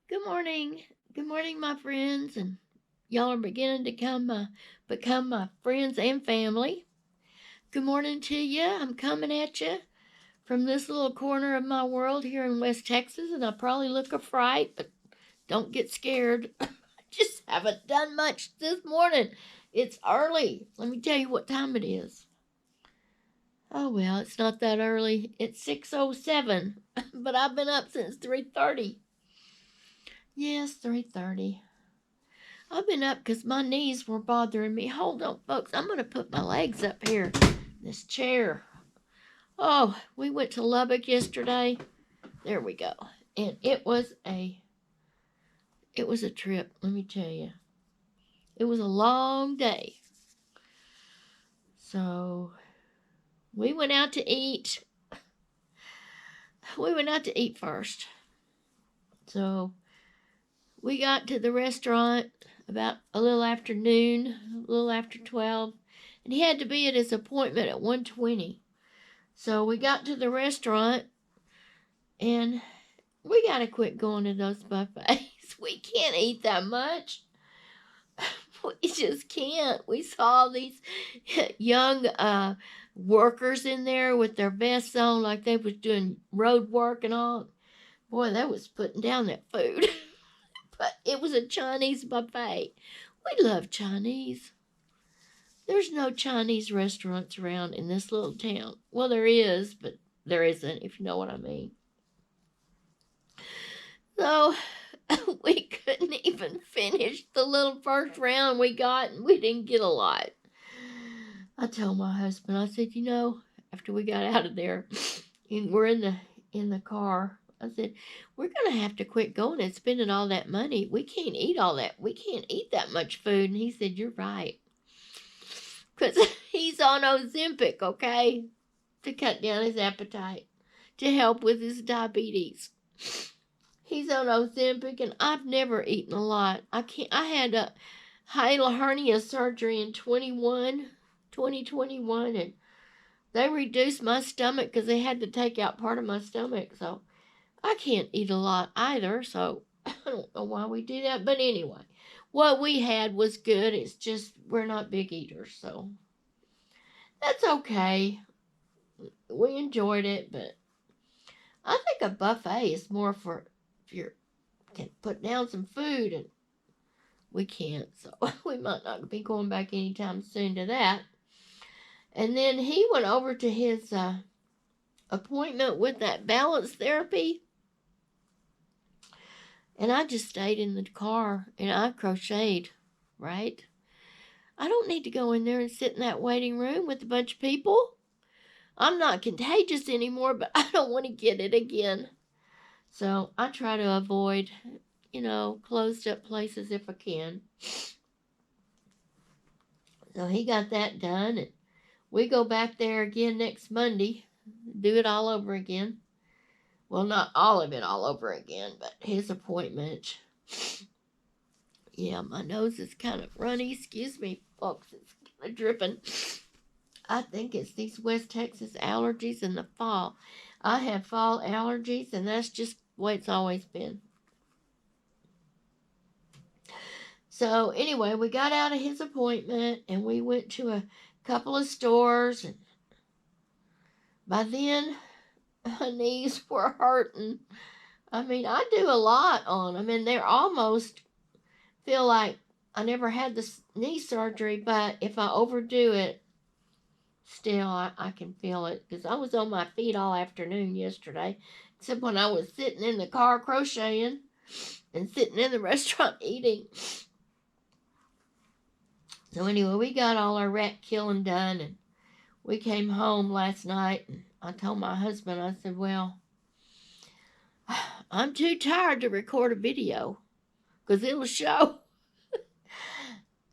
Good morning. Good morning, my friends. And y'all are beginning to become my friends and family. Good morning to you. I'm coming at you from this little corner of my world here in West Texas, and I probably look a fright, but don't get scared. I just haven't done much this morning. It's early. Let me tell you what time it is. Oh well, it's not that early. It's 6:07, but I've been up since 3:30. Yes, 3:30. I've been up because my knees were bothering me. Hold on, folks. I'm going to put my legs up here in this chair. Oh, we went to Lubbock yesterday. There we go. And it was a trip, let me tell you. It was a long day. So, we went out to eat. We went out to eat first. So, we got to the restaurant about a little after noon, a little after 12, and he had to be at his appointment at 1:20. So we got to the restaurant, and we got to quit going to those buffets. We can't eat that much. We just can't. We saw these young workers in there with their vests on like they was doing road work and all. Boy, that was putting down that food. But it was a Chinese buffet. We love Chinese. There's no Chinese restaurants around in this little town. Well, there is, but there isn't, if you know what I mean. So we couldn't even finish the little first round we got, and we didn't get a lot. I told my husband, I said, after we got out of there, and we're in the car, I said, we're gonna have to quit going and spending all that money. We can't eat all that. We can't eat that much food. And he said, you're right. Because he's on Ozempic, okay? To cut down his appetite, to help with his diabetes. He's on Ozempic, and I've never eaten a lot. I had a hiatal hernia surgery in 2021, and they reduced my stomach because they had to take out part of my stomach. So I can't eat a lot either. So I don't know why we do that. But anyway, what we had was good. It's just we're not big eaters, so that's okay. We enjoyed it, but I think a buffet is more for if you can put down some food, and we can't, so we might not be going back anytime soon to that. And then he went over to his appointment with that balance therapy, and I just stayed in the car and I crocheted, right? I don't need to go in there and sit in that waiting room with a bunch of people. I'm not contagious anymore, but I don't want to get it again. So I try to avoid, closed up places if I can. So he got that done, and we go back there again next Monday, do it all over again. Well, not all of it all over again, but his appointment. Yeah, my nose is kind of runny. Excuse me, folks. It's kind of dripping. I think it's these West Texas allergies in the fall. I have fall allergies, and that's just the way it's always been. So anyway, we got out of his appointment, and we went to a couple of stores, and by then my knees were hurting. I mean, I do a lot on them, and they're almost feel like I never had this knee surgery, but if I overdo it, still I can feel it, because I was on my feet all afternoon yesterday, except when I was sitting in the car crocheting and sitting in the restaurant eating. So anyway, we got all our rat killing done, and we came home last night, and I told my husband, I said, well, I'm too tired to record a video because it'll show.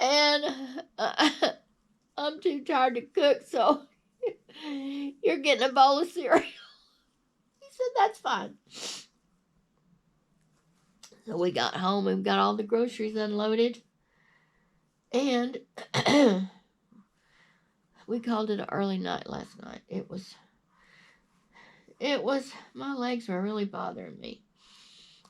And I'm too tired to cook, so you're getting a bowl of cereal. He said, that's fine. So we got home and got all the groceries unloaded. And we called it an early night last night. It was, my legs were really bothering me.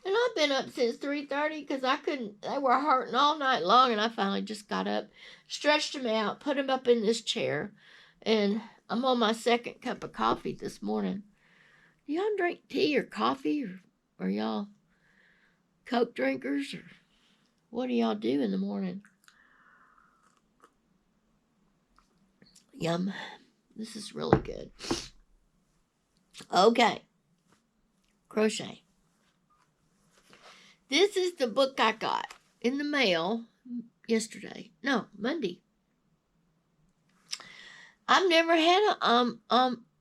And I've been up since 3:30 because I couldn't, they were hurting all night long, and I finally just got up, stretched them out, put them up in this chair, and I'm on my second cup of coffee this morning. Do y'all drink tea or coffee, or y'all Coke drinkers, or what do y'all do in the morning? Yum. This is really good. Okay. Crochet. This is the book I got in the mail yesterday. No, Monday. I've never had a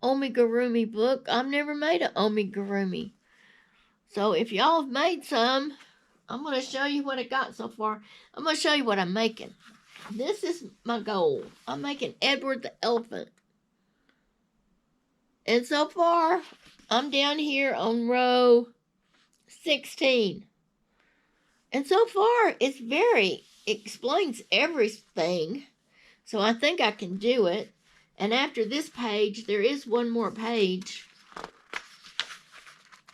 Amigurumi book. I've never made an Amigurumi. So if y'all have made some, I'm going to show you what I got so far. I'm going to show you what I'm making. This is my goal. I'm making Edward the elephant. And so far, I'm down here on row 16. And so far, it explains everything. So I think I can do it. And after this page, there is one more page.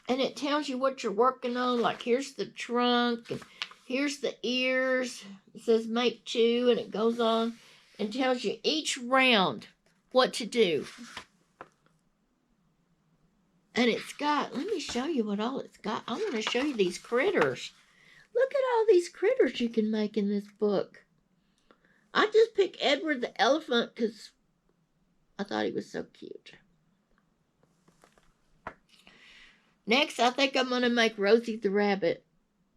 And it tells you what you're working on. Like, here's the trunk, and here's the ears. It says make two, and it goes on and tells you each round what to do. And it's got, let me show you what all it's got. I want to show you these critters. Look at all these critters you can make in this book. I just picked Edward the elephant because I thought he was so cute. Next, I think I'm going to make Rosie the rabbit.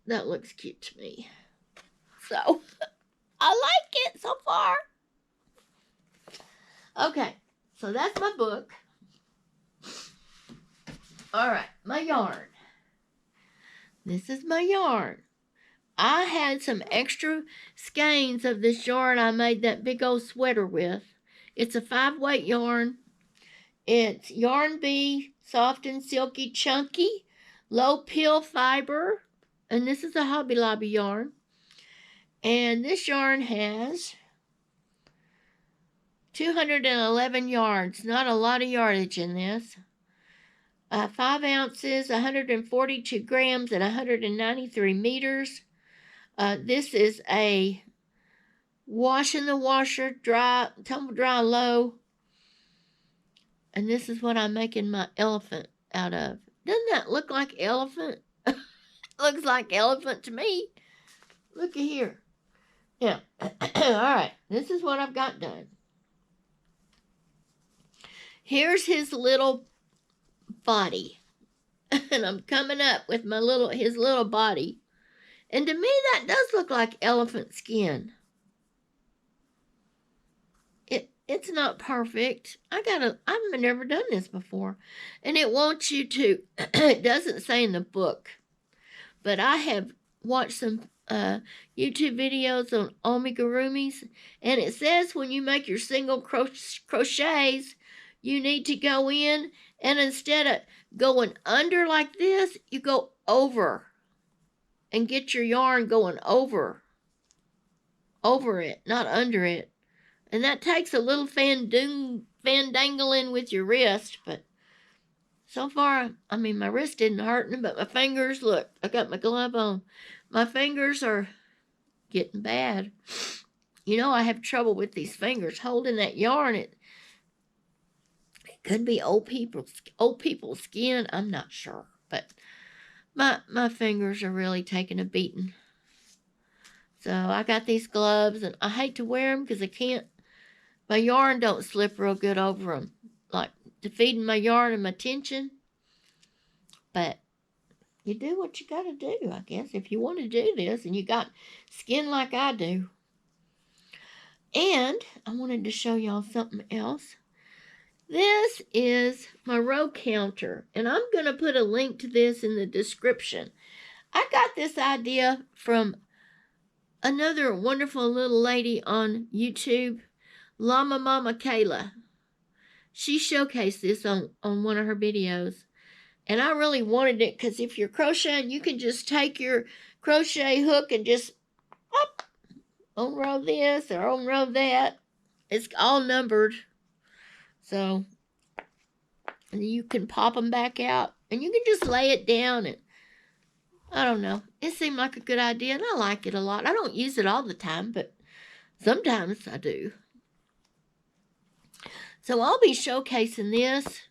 That looks cute to me. So, I like it so far. Okay, so that's my book. All right, my yarn. This is my yarn. I had some extra skeins of this yarn I made that big old sweater with. It's a 5-weight yarn. It's Yarn Bee, soft and silky, chunky, low pill fiber. And this is a Hobby Lobby yarn. And this yarn has 211 yards. Not a lot of yardage in this. 5 ounces, 142 grams, and 193 meters. This is a wash in the washer, dry, tumble dry low. And this is what I'm making my elephant out of. Doesn't that look like elephant? Looks like elephant to me. Look at here. Yeah. All right. This is what I've got done. Here's his little body. And I'm coming up with his little body. And to me, that does look like elephant skin. It's not perfect. I've never done this before. And it wants you to, it doesn't say in the book, but I have watched some YouTube videos on amigurumis, and it says when you make your single crochets, you need to go in, and instead of going under like this, you go over and get your yarn going over it, not under it. And that takes a little fandangling with your wrist, but so far, I mean, my wrist didn't hurt, but my fingers, look, I got my glove on. My fingers are getting bad. You know, I have trouble with these fingers holding that yarn. It could be old people's skin. I'm not sure, but my fingers are really taking a beating. So I got these gloves, and I hate to wear them because I can't. My yarn don't slip real good over them, like defeating my yarn and my tension. But you do what you got to do, I guess, if you want to do this and you got skin like I do. And I wanted to show y'all something else. This is my row counter, and I'm going to put a link to this in the description. I got this idea from another wonderful little lady on YouTube, Llama Mama Kayla. She showcased this on one of her videos. And I really wanted it because if you're crocheting, you can just take your crochet hook and just unroll this or unroll that. It's all numbered. So and you can pop them back out. And you can just lay it down. And I don't know. It seemed like a good idea, and I like it a lot. I don't use it all the time, but sometimes I do. So I'll be showcasing this.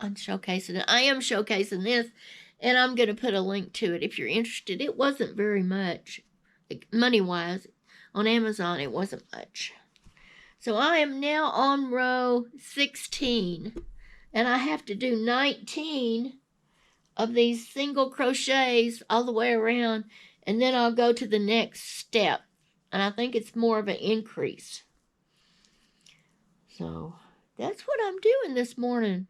I am showcasing this, and I'm going to put a link to it if you're interested. It wasn't very much, money-wise. On Amazon, it wasn't much. So I am now on row 16, and I have to do 19 of these single crochets all the way around, and then I'll go to the next step, and I think it's more of an increase. So that's what I'm doing this morning.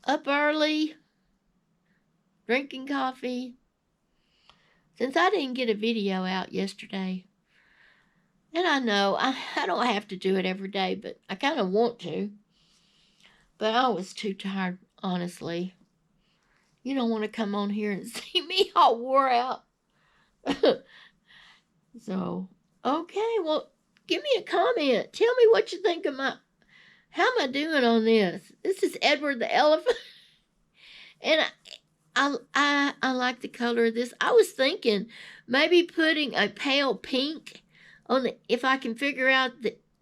Up early, drinking coffee. Since I didn't get a video out yesterday, and I know I don't have to do it every day, but I kind of want to. But I was too tired, honestly. You don't want to come on here and see me all wore out. So, okay, well, give me a comment. Tell me what you think of how am I doing on this? This is Edward the Elephant. And I like the color of this. I was thinking maybe putting a pale pink on the, if I can figure out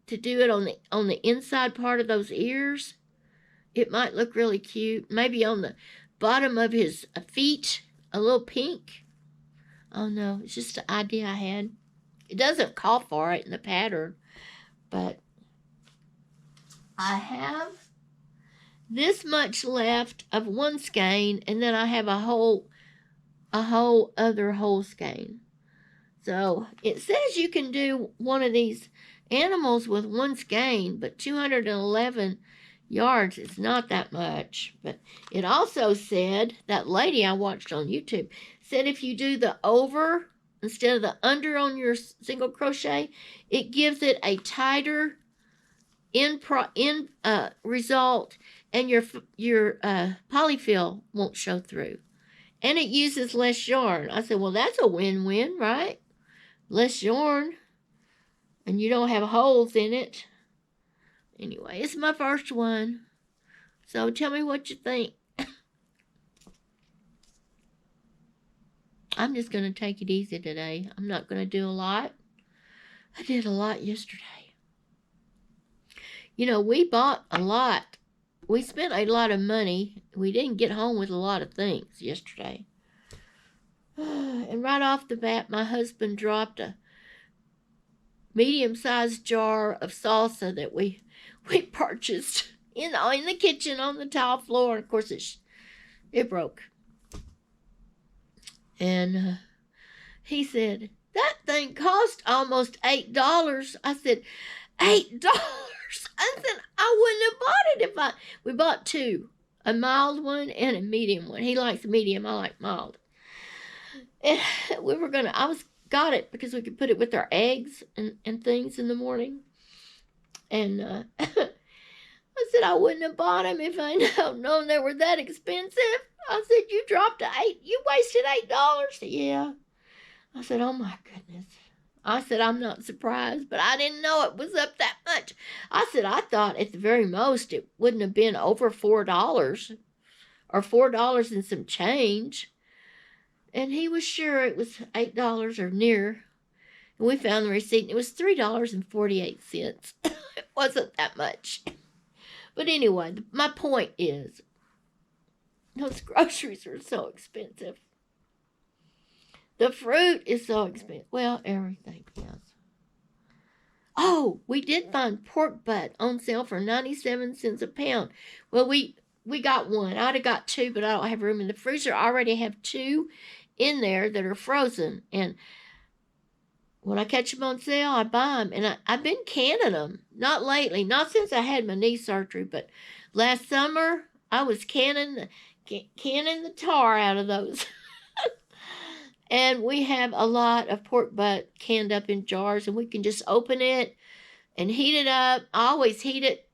to do it on the inside part of those ears. It might look really cute. Maybe on the bottom of his feet, a little pink. Oh no, it's just an idea I had. It doesn't call for it in the pattern, but I have this much left of one skein, and then I have a whole other whole skein. So it says you can do one of these animals with one skein, but 211 yards is not that much. But it also said, that lady I watched on YouTube said if you do the over instead of the under on your single crochet, it gives it a tighter result, and your polyfill won't show through, and it uses less yarn. I said, well, that's a win-win, right? Less yarn, and you don't have holes in it. Anyway, it's my first one, so tell me what you think. I'm just going to take it easy today. I'm not going to do a lot. I did a lot yesterday. You know, we bought a lot. We spent a lot of money. We didn't get home with a lot of things yesterday. And right off the bat, my husband dropped a medium-sized jar of salsa that we purchased in the kitchen on the tile floor. Of course, it broke. And he said, that thing cost almost $8. I said, $8? I said, I wouldn't have bought it we bought two, a mild one and a medium one. He likes medium, I like mild. And I got it because we could put it with our eggs and things in the morning. And I said, I wouldn't have bought them if I known they were that expensive. I said, you wasted $8. Yeah. I said, oh my goodness. I said, I'm not surprised, but I didn't know it was up that much. I said, I thought at the very most it wouldn't have been over $4 or $4 and some change. And he was sure it was $8 or near. And we found the receipt, and it was $3.48. It wasn't that much. But anyway, my point is, those groceries are so expensive. The fruit is so expensive. Well, everything else. Oh, we did find pork butt on sale for 97 cents a pound. Well, we got one. I'd have got two, but I don't have room in the freezer. I already have two in there that are frozen. And when I catch them on sale, I buy them. And I've been canning them. Not lately. Not since I had my knee surgery. But last summer, I was canning the tar out of those. And we have a lot of pork butt canned up in jars, and we can just open it and heat it up. I always heat it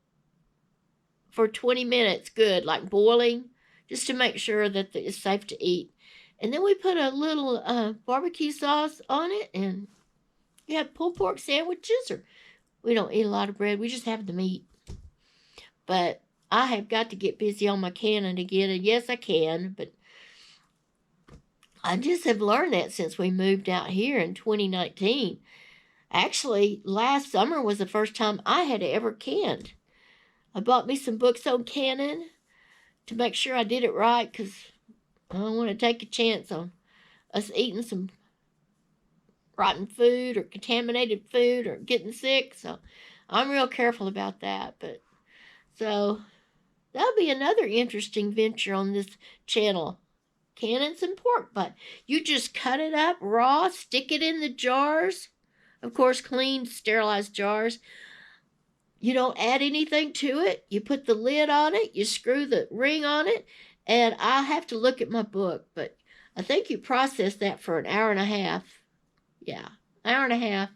for 20 minutes, good, like boiling, just to make sure that it's safe to eat. And then we put a little barbecue sauce on it, and you have pulled pork sandwiches, or we don't eat a lot of bread. We just have the meat. But I have got to get busy on my canning to get it. Yes, I can, but I just have learned that since we moved out here in 2019. Actually, last summer was the first time I had ever canned. I bought me some books on canning to make sure I did it right, because I don't want to take a chance on us eating some rotten food or contaminated food or getting sick. So I'm real careful about that. But so that'll be another interesting venture on this channel. Canning some pork butt. You just cut it up raw, stick it in the jars. Of course, clean, sterilized jars. You don't add anything to it. You put the lid on it. You screw the ring on it. And I'll have to look at my book, but I think you process that for an hour and a half. Yeah, hour and a half.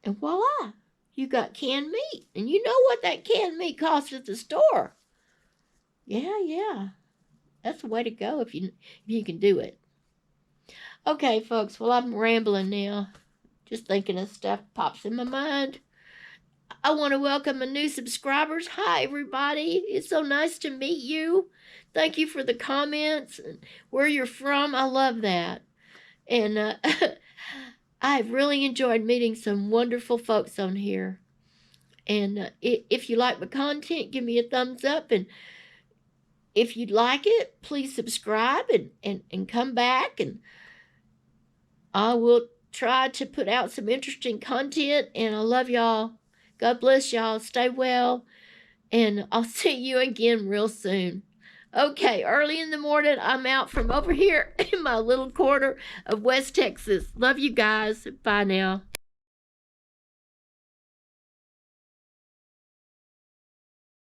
And voila, you got canned meat. And you know what that canned meat costs at the store. Yeah. That's the way to go if you can do it. Okay, folks, well, I'm rambling now. Just thinking of stuff pops in my mind. I want to welcome my new subscribers. Hi, everybody. It's so nice to meet you. Thank you for the comments and where you're from. I love that. And I've really enjoyed meeting some wonderful folks on here. And if you like my content, give me a thumbs up. And if you'd like it, please subscribe and come back. And I will try to put out some interesting content. And I love y'all. God bless y'all. Stay well. And I'll see you again real soon. Okay, early in the morning, I'm out from over here in my little corner of West Texas. Love you guys. Bye now.